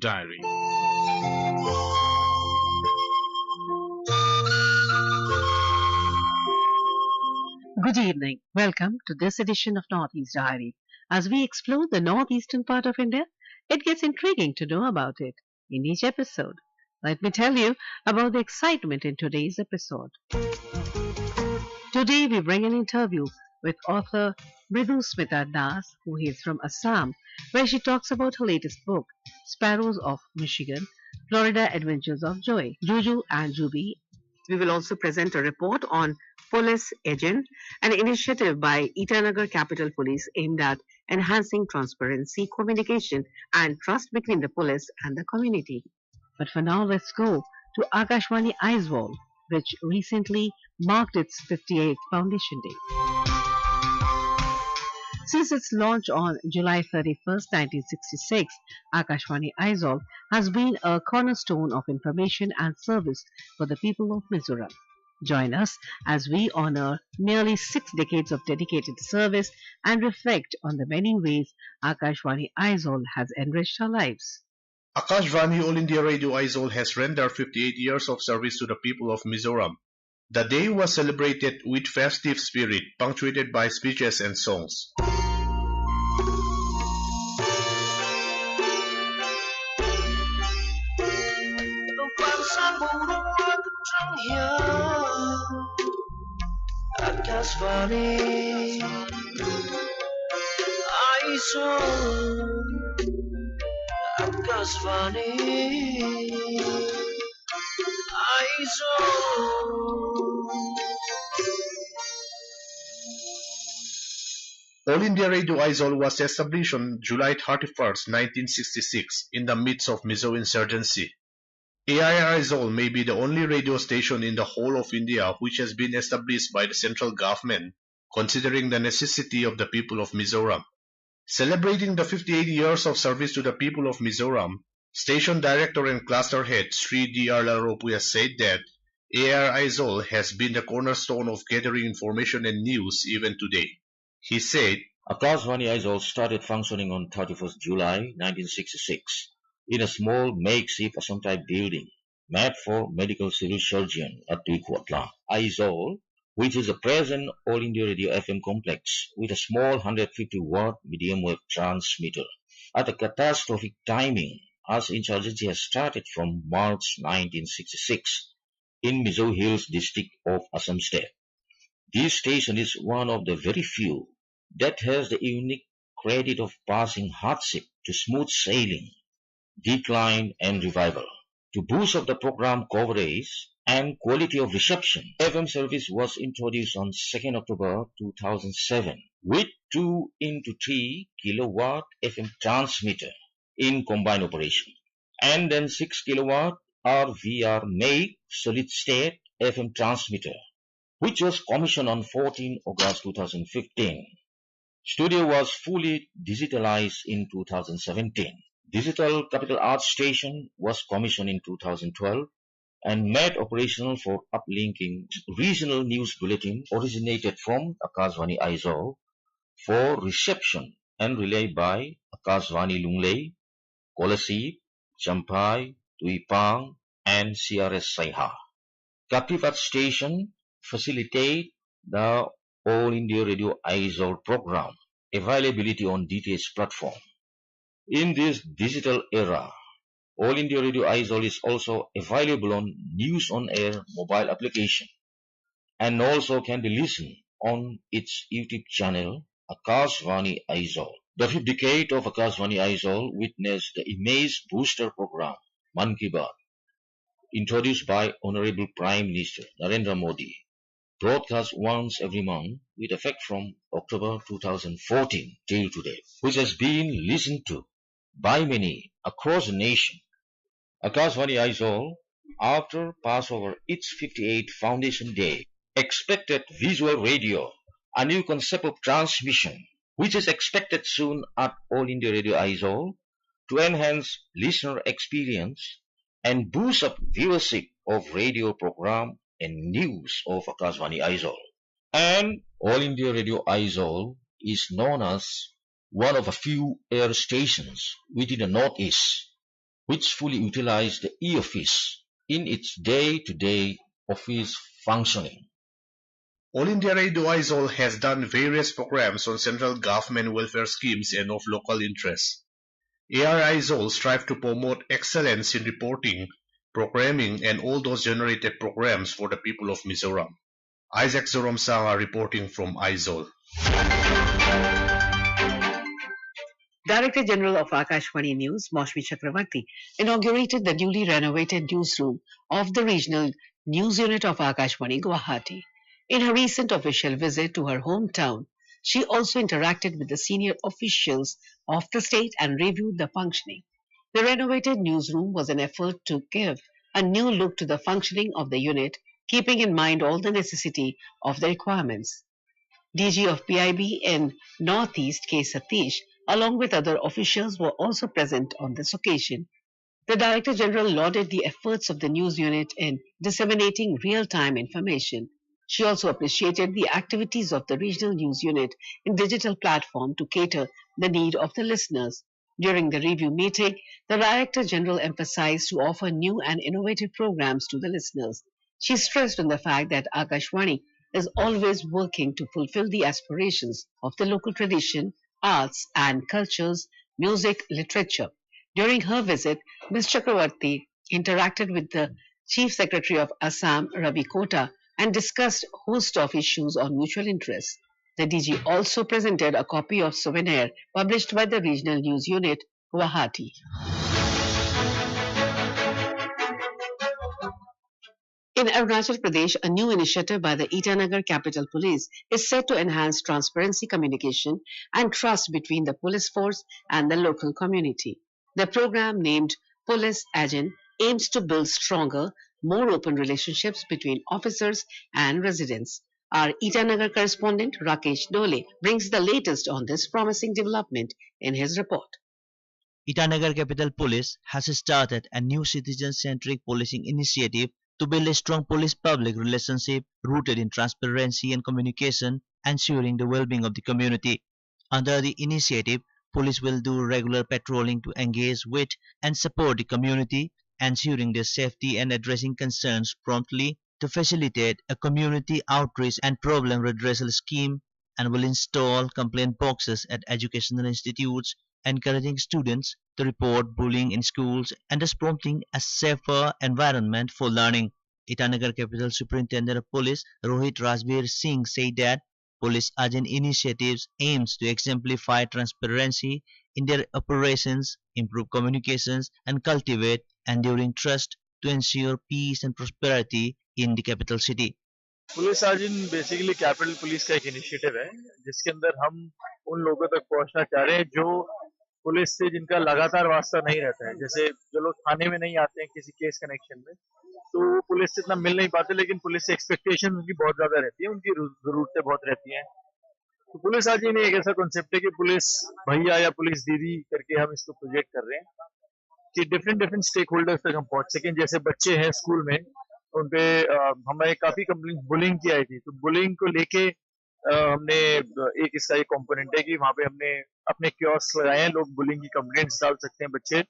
Diary. Good evening. Welcome to this edition of Northeast Diary. As we explore the northeastern part of India, it gets intriguing to know about it in each episode. Let me tell you about the excitement in today's episode. Today we bring an interview with author Mridu Smita Das, who is from Assam, where she talks about her latest book, Sparrows of Michigan, Florida Adventures of Joy, Juju and Juby. We will also present a report on Police Agent, an initiative by Itanagar Capital Police aimed at enhancing transparency, communication, and trust between the police and the community. But for now, let's go to Akashvani Aizwal, which recently marked its 58th Foundation Day. Since its launch on July 31st, 1966, Akashvani Aizol has been a cornerstone of information and service for the people of Mizoram. Join us as we honor nearly 6 decades of dedicated service and reflect on the many ways Akashvani Aizol has enriched our lives. Akashvani All India Radio Aizawl has rendered 58 years of service to the people of Mizoram. The day was celebrated with festive spirit, punctuated by speeches and songs. Akashvani Aizawl, Akashvani Aizawl. All India Radio Aizawl was established on July 31st, 1966, in the midst of Mizo insurgency. AIR Aizawl may be the only radio station in the whole of India which has been established by the central government, considering the necessity of the people of Mizoram. Celebrating the 58 years of service to the people of Mizoram, Station Director and Cluster Head Sri D.R. Laropuya said that AIR Aizawl has been the cornerstone of gathering information and news even today. He said, Akashvani Aizawl started functioning on 31st July 1966 in a small makeshift Assam-type building made for medical civil surgeon at Tuikotla. Aizawl, which is a present All India Radio FM complex with a small 150-watt medium wave transmitter, at a catastrophic timing as insurgency has started from March 1966 in Mizo Hills district of Assam state. This station is one of the very few that has the unique credit of passing hardship to smooth sailing, decline and revival. To boost up the program coverage and quality of reception, FM service was introduced on 2nd October 2007 with 2 into 3 kilowatt FM transmitter in combined operation, and then 6 kilowatt RVR make solid state FM transmitter, which was commissioned on 14 August 2015. Studio was fully digitalized in 2017. Digital Capital Arts Station was commissioned in 2012 and made operational for uplinking regional news bulletin originated from Akashvani Aizawl for reception and relay by Akashvani Lunglei, Kolasip, Champai, Tuipang, and CRS Saiha. Captive Arts Station facilitate the All India Radio Aizawl program availability on DTH platform. In this digital era, All India Radio Aizawl is also available on News on Air mobile application and also can be listened on its YouTube channel Akashvani Aizawl. The 5th decade of Akashvani Aizawl witnessed the image booster program Man Ki Baat, introduced by Honorable Prime Minister Narendra Modi, broadcast once every month with effect from October 2014 till today, which has been listened to by many across the nation. Akashvani Aizawl, after Passover its 58th Foundation Day, expected visual radio, a new concept of transmission, which is expected soon at All India Radio Aizawl to enhance listener experience and boost up viewership of radio program and news of Akashvani Aizawl. And All India Radio Aizawl is known as one of a few air stations within the Northeast which fully utilize the e-office in its day-to-day office functioning. All India Radio Aizawl has done various programs on central government welfare schemes and of local interest. AR Aizawl strive to promote excellence in reporting, programming and all those generated programs for the people of Mizoram. Isaac Zoram Sanga reporting from Aizawl. Director General of Akashvani News, Maushmi Chakravarti, inaugurated the newly renovated newsroom of the regional news unit of Akashvani, Guwahati. In her recent official visit to her hometown, she also interacted with the senior officials of the state and reviewed the functioning. The renovated newsroom was an effort to give a new look to the functioning of the unit, keeping in mind all the necessity of the requirements. DG of PIB in Northeast, K. Satish, along with other officials, were also present on this occasion. The Director General lauded the efforts of the news unit in disseminating real-time information. She also appreciated the activities of the regional news unit in digital platform to cater the need of the listeners. During the review meeting, the Director General emphasized to offer new and innovative programs to the listeners. She stressed on the fact that Akashvani is always working to fulfill the aspirations of the local tradition, arts and cultures, music, literature. During her visit, Ms. Chakravarti interacted with the Chief Secretary of Assam, Ravi Kota, and discussed a host of issues on mutual interest. The DG also presented a copy of souvenir published by the regional news unit, Guwahati. In Arunachal Pradesh, a new initiative by the Itanagar Capital Police is set to enhance transparency, communication, and trust between the police force and the local community. The program, named Police Agent, aims to build stronger, more open relationships between officers and residents. Our Itanagar correspondent Rakesh Dole brings the latest on this promising development in his report. Itanagar Capital Police has started a new citizen-centric policing initiative to build a strong police-public relationship rooted in transparency and communication, ensuring the well-being of the community. Under the initiative, police will do regular patrolling to engage with and support the community, ensuring their safety and addressing concerns promptly to facilitate a community outreach and problem redressal scheme, and will install complaint boxes at educational institutes, encouraging students to report bullying in schools and thus prompting a safer environment for learning. Itanagar Capital Superintendent of Police Rohit Rajbir Singh said that Police Agent initiatives aims to exemplify transparency in their operations, improve communications, and cultivate enduring trust to ensure peace and prosperity in the capital city. Police आज in basically capital police का एक initiative है जिसके अंदर हम उन लोगों तक पहुंचना चाह रहे हैं जो पुलिस से जिनका लगातार वास्ता नहीं रहता है, जैसे जो लोग थाने में नहीं आते हैं किसी केस कनेक्शन में, तो वो पुलिस से इतना मिल नहीं पाते, लेकिन पुलिस से एक्सपेक्टेशन उनकी बहुत ज्यादा रहती है, उनकी जरूरतें बहुत रहती हैं। तो पुलिस आज इन एक ऐसा कॉन्सेप्ट है कि पुलिस भैया या पुलिस दीदी करके हम इसको प्रोजेक्ट कर रहे हैं कि डिफरेंट स्टेक होल्डर्स तक हम पहुंच सकें। जैसे बच्चे हैं स्कूल में, उनपे हमें काफी कंप्लेंट बुलिंग की आई थी, तो बुलिंग को लेके हमने एक इसका एक कंपोनेंट है कि वहाँ पे हमने अपने कियोस्क लगाए हैं, लोग बुलिंग की कंप्लेंट्स डाल सकते हैं बच्चे,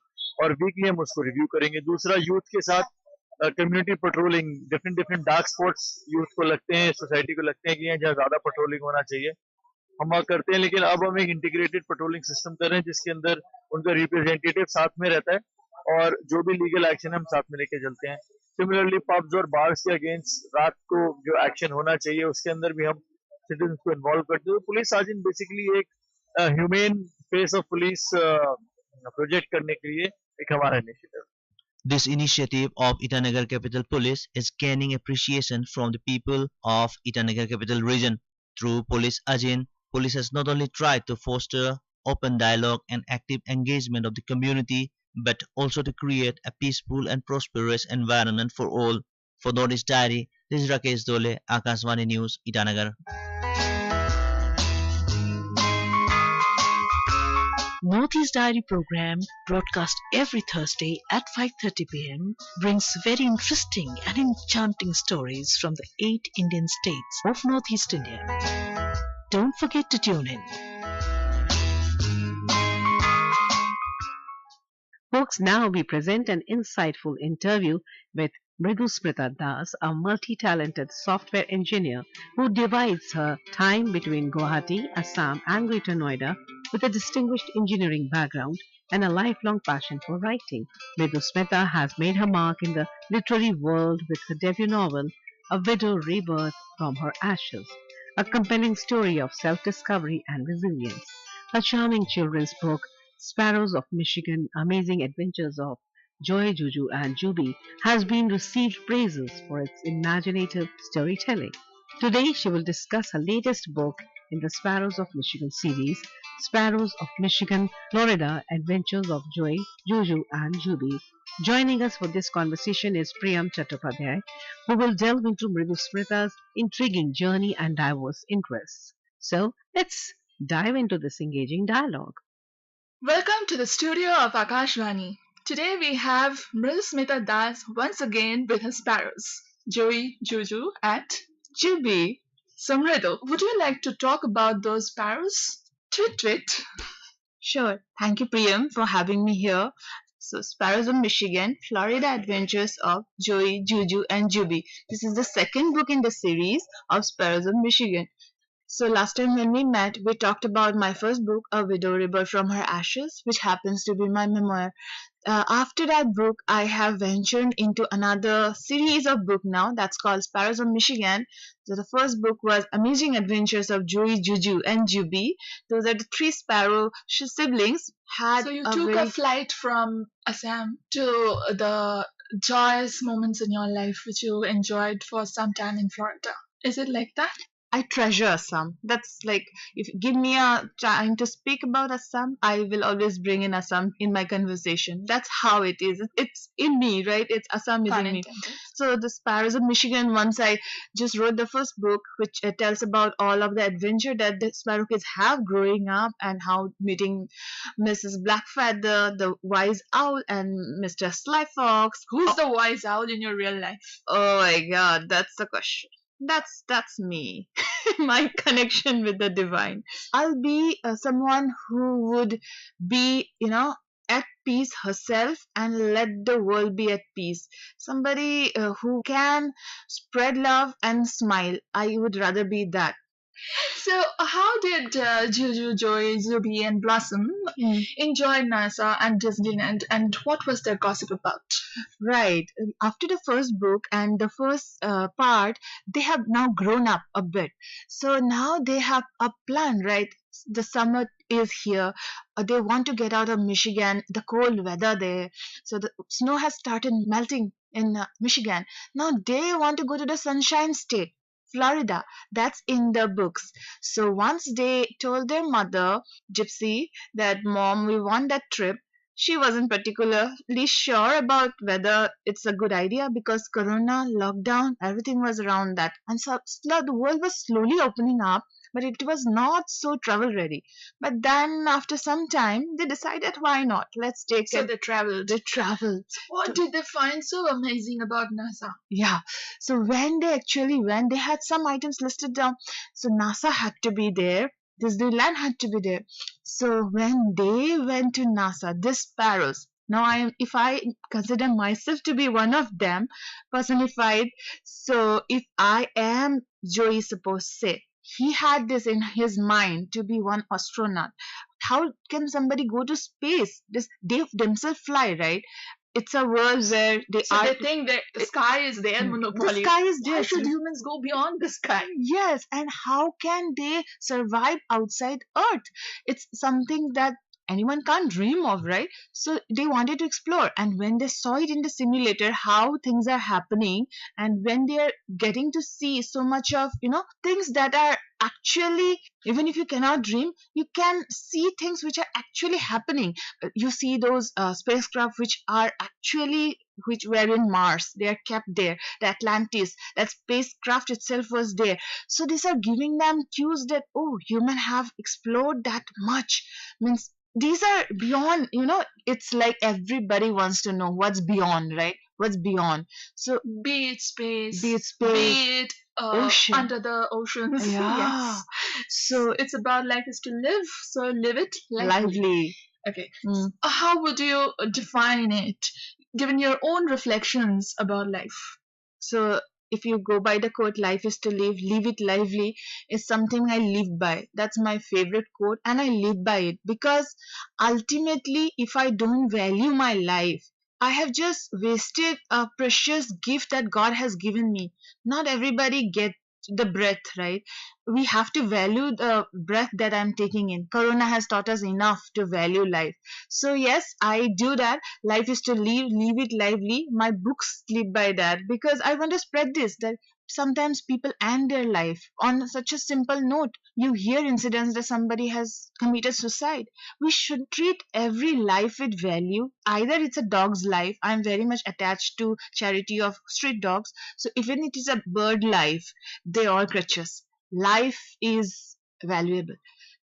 और वीकली हम उसको रिव्यू करेंगे। दूसरा, यूथ के साथ community patrolling, different dark spots youth को लगते हैं, सोसाइटी को लगते हैं कि यहाँ जहाँ ज्यादा पेट्रोलिंग होना चाहिए, हम वहाँ करते हैं, लेकिन अब हम एक इंटीग्रेटेड पेट्रोलिंग सिस्टम कर रहे हैं जिसके अंदर उनका रिप्रेजेंटेटिव साथ में रहता है और जो भी लीगल एक्शन है हम साथ में लेके चलते हैं। सिमिलरली पब्स और बार्स के अगेंस्ट रात को जो एक्शन होना चाहिए उसके अंदर भी हम सिटीजन को इन्वॉल्व करते हैं। पुलिस आज इन बेसिकली एक human face of police project करने के लिए एक हमारा initiative. This initiative of Itanagar Capital Police is gaining appreciation from the people of Itanagar Capital Region. Through Police Agent, police has not only tried to foster open dialogue and active engagement of the community, but also to create a peaceful and prosperous environment for all. For Northeast Diary, this is Rakesh Dole, Akashvani News, Itanagar. Northeast Diary program, broadcast every Thursday at 5:30 p.m., brings very interesting and enchanting stories from the 8 Indian states of Northeast India. Don't forget to tune in. Folks, now we present an insightful interview with Mridu Smrita Das, a multi-talented software engineer who divides her time between Guwahati, Assam and Greater Noida with a distinguished engineering background and a lifelong passion for writing. Mridu Smrita has made her mark in the literary world with her debut novel, A Widow Rebirth from Her Ashes, a compelling story of self-discovery and resilience. Her charming children's book, Sparrows of Michigan, Amazing Adventures of Joy, Juju and Juby, has been received praises for its imaginative storytelling. Today she will discuss her latest book in the Sparrows of Michigan series, Sparrows of Michigan, Florida, Adventures of Joy, Juju and Juby. Joining us for this conversation is Priyam Chattopadhyay, who will delve into Mridu Smrita's intriguing journey and diverse interests. So let's dive into this engaging dialogue. Welcome to the studio of Akashvani. Today we have Mridu Das once again with her sparrows, Joey, Juju, and Juby. So Mridu, would you like to talk about those sparrows? Tweet tweet. Sure. Thank you, Priyam, for having me here. So, Sparrows of Michigan, Florida Adventures of Joey, Juju, and Juby. This is the second book in the series of Sparrows of Michigan. So, last time when we met, we talked about my first book, A Widow Rebirth from Her Ashes, which happens to be my memoir. After that book, I have ventured into another series of book now that's called Sparrows of Michigan. So the first book was Amazing Adventures of Joey, Juju, and Juby. Those are the three sparrow siblings. So you took a flight from Assam to the joyous moments in your life which you enjoyed for some time in Florida. Is it like that? I treasure Assam. That's like, if you give me a time to speak about Assam, I will always bring in Assam in my conversation. That's how it is. It's in me, right? It's Assam is in me. So the Sparrows of Michigan, once I just wrote the first book, which tells about all of the adventure that the Sparrow kids have growing up and how meeting Mrs. Blackfeather, the wise owl, and Mr. Sly Fox. Who's the wise owl in your real life? Oh my God, that's the question. That's me. My connection with the divine. I'll be someone who would be, at peace herself and let the world be at peace. Somebody who can spread love and smile. I would rather be that. So, how did Juju, Joy, Zuby, and Blossom enjoy NASA and Disneyland, and what was their gossip about? Right. After the first book and the first part, they have now grown up a bit. So now they have a plan, right? The summer is here. They want to get out of Michigan, the cold weather there. So the snow has started melting in Michigan. Now they want to go to the Sunshine State. Florida, that's in the books. So once they told their mother, Gypsy, that mom, we want that trip, she wasn't particularly sure about whether it's a good idea because Corona, lockdown, everything was around that. And so the world was slowly opening up, but it was not so travel ready. But then after some time, they decided why not? Let's take So it. they traveled. They traveled. What did they find so amazing about NASA? Yeah. So when they actually went, they had some items listed down. So NASA had to be there. Disneyland had to be there. So when they went to NASA, the sparrows. Now if I consider myself to be one of them, personified. So if I am Joey, suppose say, he had this in his mind to be one astronaut. How can somebody go to space? They themselves fly, right? It's a world where they think that the sky is their monopoly. The sky is Why theirs. should humans go beyond the sky? Yes, and how can they survive outside Earth? It's something that anyone can't dream of, right? So they wanted to explore, and when they saw it in the simulator, how things are happening, and when they are getting to see so much of things that are actually, even if you cannot dream, you can see things which are actually happening. You see those spacecraft which were in Mars. They are kept there. The Atlantis, that spacecraft itself was there. So these are giving them cues that, oh, human have explored that much. Means these are beyond, it's like everybody wants to know what's beyond, right? What's beyond. So Be it space, be it ocean. under the oceans. Yeah. Yes. So it's about life is to live. So live it lively. Okay. Mm. How would you define it, given your own reflections about life? So if you go by the quote, life is to live, live it lively, is something I live by. That's my favorite quote, and I live by it because ultimately, if I don't value my life, I have just wasted a precious gift that God has given me. Not everybody gets the breath, right? We have to value the breath that I'm taking in. Corona has taught us enough to value life. So yes, I do that. Life is to live, live it lively. My books live by that because I want to spread this, that sometimes people end their life on such a simple note. You hear incidents that somebody has committed suicide. We should treat every life with value. Either it's a dog's life. I'm very much attached to charity of street dogs. So even it is a bird life, they all precious. Life is valuable.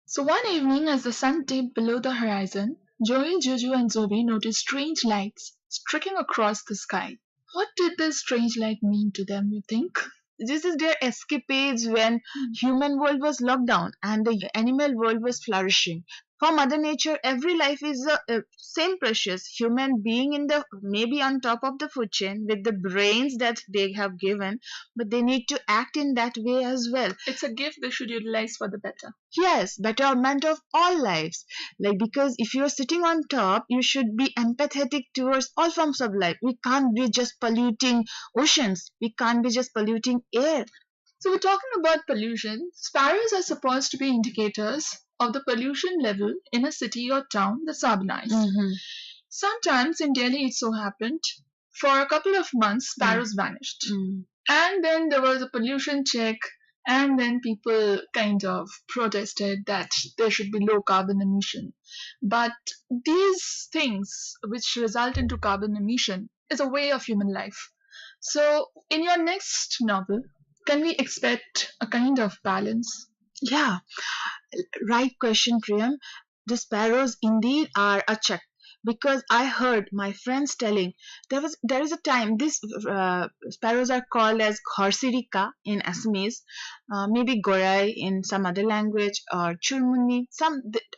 So one evening, as the sun dipped below the horizon, Joey, Juju, and Zoe noticed strange lights streaking across the sky. What did this strange light mean to them, you think? This is their escapades when human world was locked down and the animal world was flourishing. For Mother Nature, every life is same precious. Human being in the maybe on top of the food chain with the brains that they have given, but they need to act in that way as well. It's a gift they should utilize for the better. Yes, betterment of all lives. Like because if you're sitting on top, you should be empathetic towards all forms of life. We can't be just polluting oceans. We can't be just polluting air. So we're talking about pollution. Sparrows are supposed to be indicators of the pollution level in a city or town that's urbanized. Mm-hmm. Sometimes in Delhi it so happened, for a couple of months sparrows vanished. And then there was a pollution check, and then people kind of protested that there should be low carbon emission. But these things which result into carbon emission is a way of human life. So in your next novel, can we expect a kind of balance? Yeah, right question, Priyam. The sparrows indeed are a check because I heard my friends telling there is a time these sparrows are called as Khorsirika in Assamese, maybe Gorai in some other language or Chulmuni,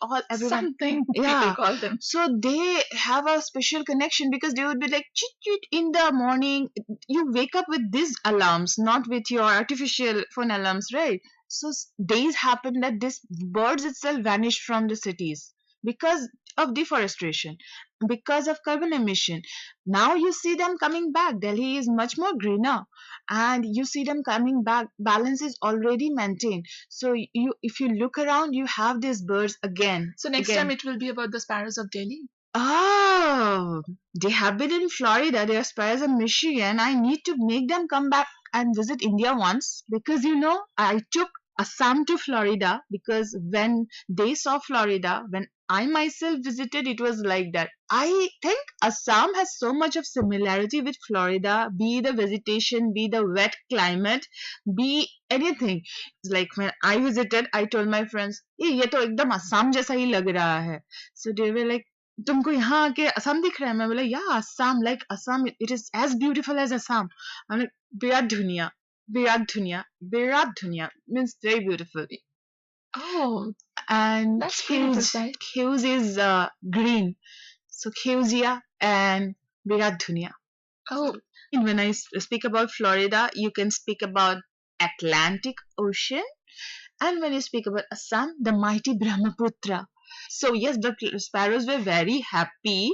all everyone. Something Yeah. people call them. So they have a special connection because they would be like chit chit in the morning. You wake up with these alarms, not with your artificial phone alarms, right? So days happen that these birds itself vanish from the cities because of deforestation, because of carbon emission. Now you see them coming back. Delhi is much more greener, and you see them coming back. Balance is already maintained. So you, if you look around, you have these birds again. So next again. time it will be about the sparrows of Delhi. Oh, they have been in Florida. They are sparrows in Michigan. I need to make them come back and visit India once because I took Assam to Florida because when they saw Florida, when I myself visited, it was like that. I think Assam has so much of similarity with Florida, be the vegetation, be the wet climate, be anything. It's like when I visited, I told my friends, ये तो एकदम Assam जैसा ही लग रहा है. So they were like, तुमको यहाँ आके असम दिख रहा है? मैं बोला, yeah, Assam, like Assam, it is as beautiful as Assam. I'm like, Birat Dhunia. Birat Dhunia means very beautiful. Oh, And that's pretty precise. Kheus is green. So Kheusia and Birat Dhunia. Oh, And when I speak about Florida, you can speak about Atlantic Ocean. And when you speak about Assam, the mighty Brahmaputra. So yes, the sparrows were very happy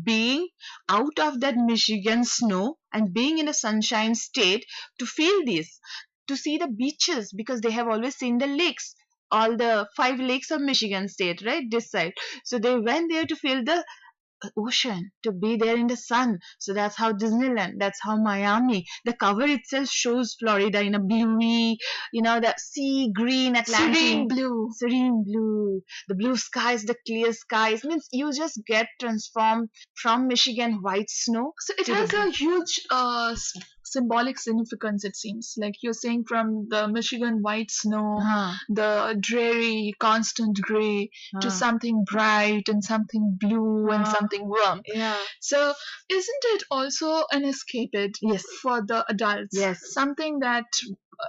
being out of that Michigan snow and being in a sunshine state to feel this, to see the beaches because they have always seen the lakes, all the 5 lakes of Michigan state, right? This side. So they went there to feel the ocean, to be there in the sun. So that's how Disneyland, that's how Miami. The cover itself shows Florida in a bluey, the sea green Atlantic. Serene blue. The blue skies, the clear skies. Means you just get transformed from Michigan white snow. so it to has the a huge symbolic significance, it seems. Like you're saying from the Michigan white snow, Huh, the dreary, constant gray, to huh. something bright and something blue and Ah. something warm. Yeah. So, isn't it also an escapade Yes. for the adults? Yes. Something that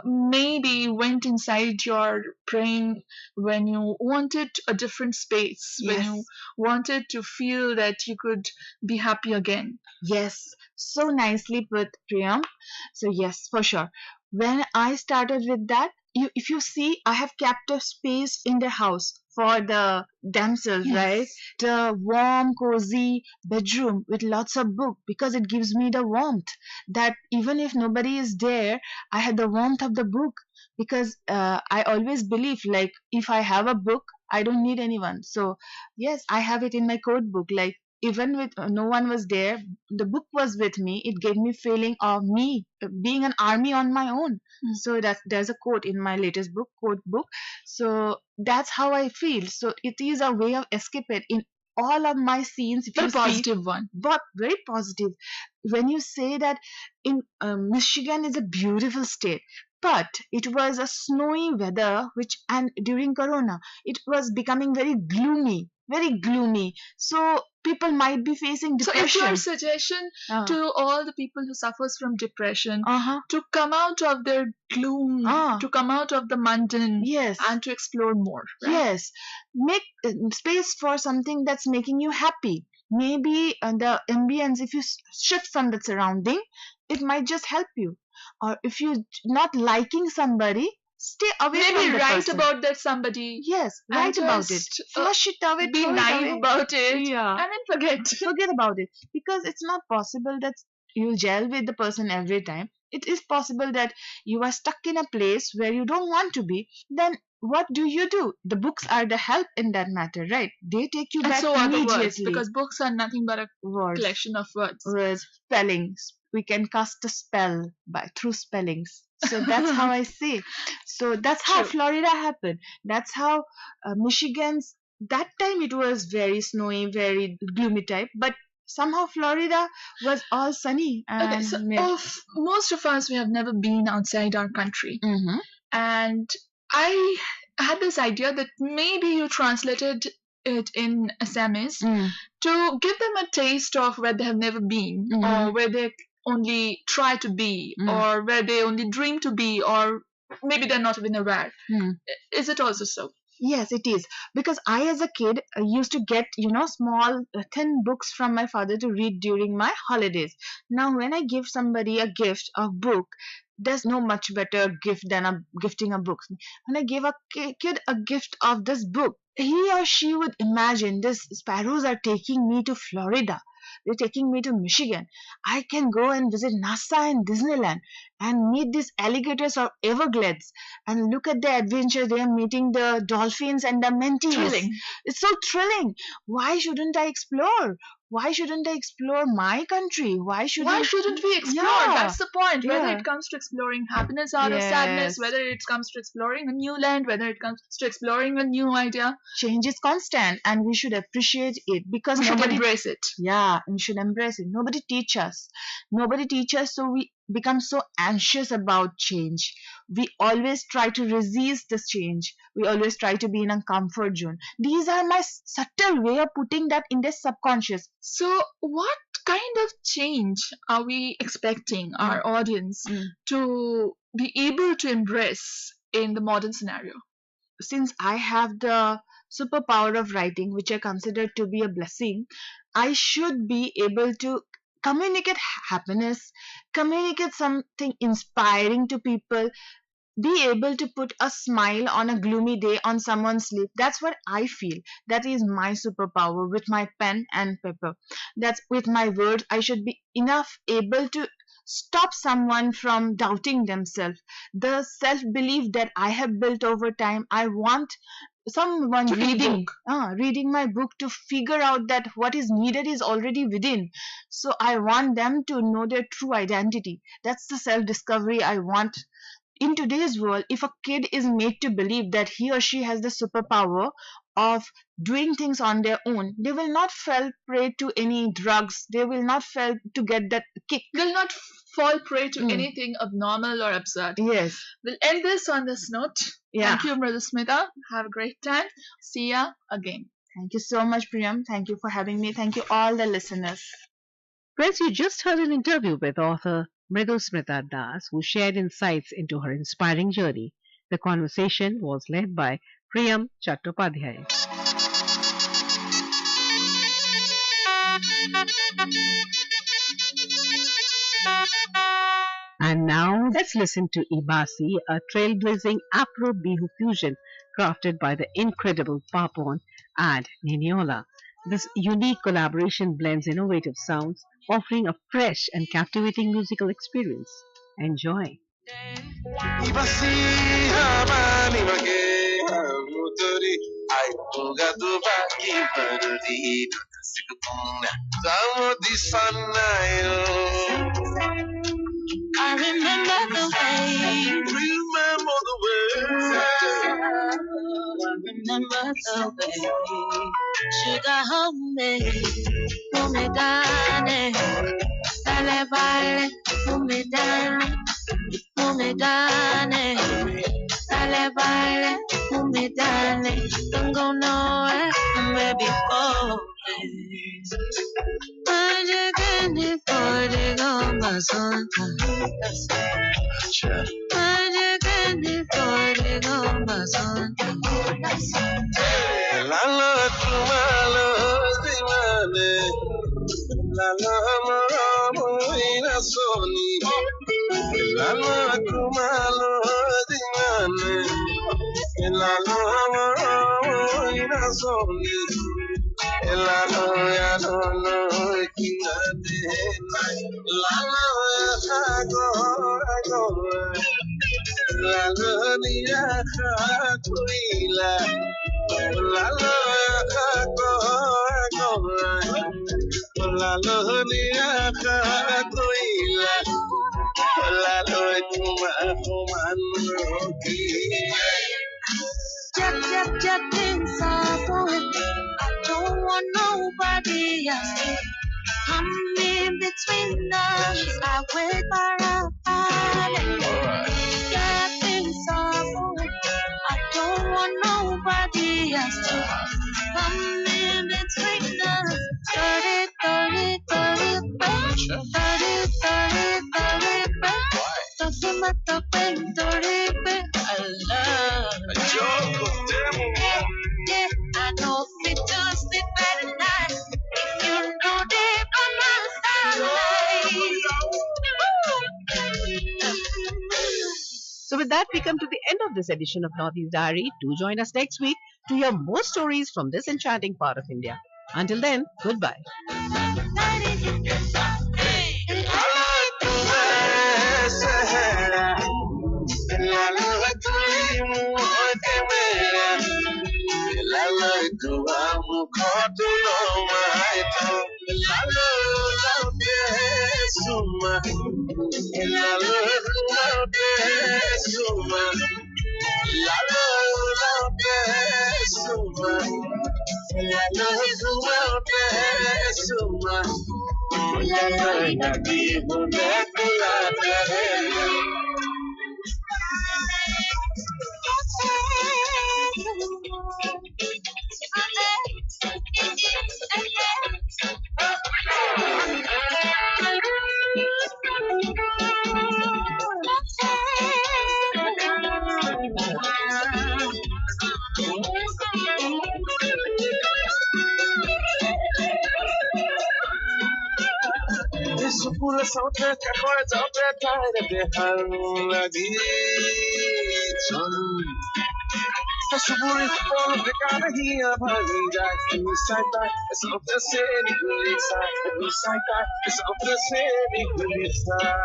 maybe went inside your brain when you wanted a different space, when you Yes. wanted to feel that you could be happy again? Yes, so nicely put, Priyam. So yes, for sure. When I started with that, if you see, I have kept a space in the house for the damsels, right? Yes. The warm, cozy bedroom with lots of book because it gives me the warmth that even if nobody is there, I have the warmth of the book because I always believe like if I have a book, I don't need anyone. So yes, I have it in my code book. Like even with no one was there, the book was with me. It gave me feeling of me being an army on my own. So there's a quote in my latest book, quote book. So that's how I feel. So it is a way of escape it in all of my scenes. If Very you see, positive one. but very positive. When you say that in Michigan is a beautiful state, but it was a snowy weather, which and during Corona, it was becoming very gloomy, very gloomy. So people might be facing So it's depression. your suggestion Ah. to all the people who suffers from depression Uh-huh. to come out of their gloom, Ah. to come out of the mundane, Yes. and to explore more. Right? Yes, make space for something that's making you happy. Maybe the ambience, if you shift from the surrounding, it might just help you. Or if you're not liking somebody, stay away from Maybe the write person. about that somebody. Yes, and write about it. just, Flush it away. Be throw it naive away. about it. Yeah. And then forget. Forget about it because it's not possible that you'll gel with the person every time. It is possible that you are stuck in a place where you don't want to be. Then what do? The books are the help in that matter, right? They take you And back so are the immediately. words, because books are nothing but a Words, collection of words. words, spellings. We can cast a spell through spellings. So that's how I see. So that's how True. Florida happened. That's how Michigan's. That time it was very snowy, very gloomy type, but somehow Florida was all sunny Okay, and so most of us, we have never been outside our country. Mhm. And I had this idea that maybe you translated it in Assamese to give them a taste of where they have never been, or where they only try to be, or where they only dream to be, or maybe they're not even aware. Is it also so? Yes, it is. Because I, as a kid, used to get, small, thin books from my father to read during my holidays. Now, when I give somebody a gift of book, there's no much better gift than gifting a book. When I give a kid a gift of this book, he or she would imagine these sparrows are taking me to Florida. They're taking me to Michigan. I can go and visit NASA and Disneyland and meet these alligators or Everglades and look at the adventure. They are meeting the dolphins and the mentees. Thrilling. It's so thrilling. Why shouldn't I explore? Why shouldn't I explore my country? Why shouldn't we explore? Yeah. That's the point. Whether Yeah. it comes to exploring happiness out of sadness, Yes. whether it comes to exploring a new land, whether it comes to exploring a new idea, Change is constant and we should appreciate it because we should nobody embrace it. Yeah, we should embrace it. Nobody teach us. Nobody teach us, so we become so anxious about change. We always try to resist this change. We always try to be in a comfort zone. These are my subtle way of putting that in the subconscious. So, what kind of change are we expecting our audience to be able to embrace in the modern scenario? Since I have the superpower of writing, which I consider to be a blessing, I should be able to communicate happiness, communicate something inspiring to people, be able to put a smile on a gloomy day on someone's lip. That's what I feel. That is my superpower with my pen and paper. That's with my words. I should be enough able to stop someone from doubting themselves. The self belief that I have built over time, I want someone To reading my book to figure out that what is needed is already within. So I want them to know their true identity. That's the self discovery I want. In today's world, if a kid is made to believe that he or she has the superpower of doing things on their own, they will not fall prey to any drugs. They will not fall to get that kick. Will not fall prey to anything abnormal or absurd. Yes. We'll end this on this note. Yeah. Thank you, Mridusmita. Have a great time. See ya again. Thank you so much, Priyam. Thank you for having me. Thank you, all the listeners. Friends, you just heard an interview with author Mridu Smrita Das, who shared insights into her inspiring journey. The conversation was led by Priyam Chattopadhyay. And now let's listen to Ibasi, a trailblazing Afro Bihu fusion crafted by the incredible Papon and Niniola. This unique collaboration blends innovative sounds, offering a fresh and captivating musical experience. Enjoy. I remember the way. Remember the way. I remember the way. Sugar homemade, humedane, dale vale, humedane, humedane, dale vale, humedane. Don't go nowhere, baby, oh. Magic and it for my son. Magic and it for my son. La la tumalo dimane, la la mamo ina soni. La la tumalo dimane, la la mamo ina soni. La la ya no kinade, la la go. La la niya kuila, la la go. La la niya kuila, la la kuman Jack, things are going. I don't want nobody else. Come in between us. I wait for a party. Yeah, things are going. I don't want nobody else to come in between us. 30, 30, 30, 30, 30, 30, 30, I love a joke of devil. Yeah, I know we just sleep at night. If you know deep on my side. So with that, we come to the end of this edition of Northeast Diary. Do join us next week to hear more stories from this enchanting part of India. Until then, goodbye. Pula sautre kakoi sautre taire behar lagi chon Suburi polo bekana hiya bhagi jai Saita sautre se nikuli sai Saita sautre se nikuli sai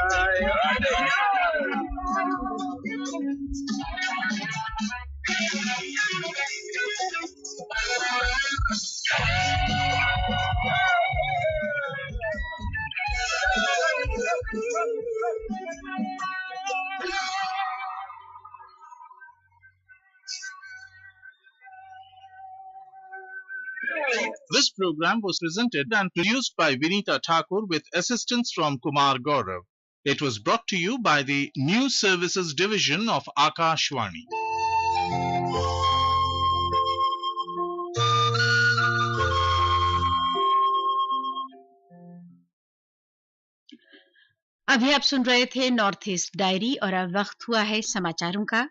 This program was presented and produced by Vinita Thakur with assistance from Kumar Gaurav. It was brought to you by the News Services Division of Akashvani. अभी आप सुन रहे थे north east diary और अब वक्त हुआ है समाचारों का।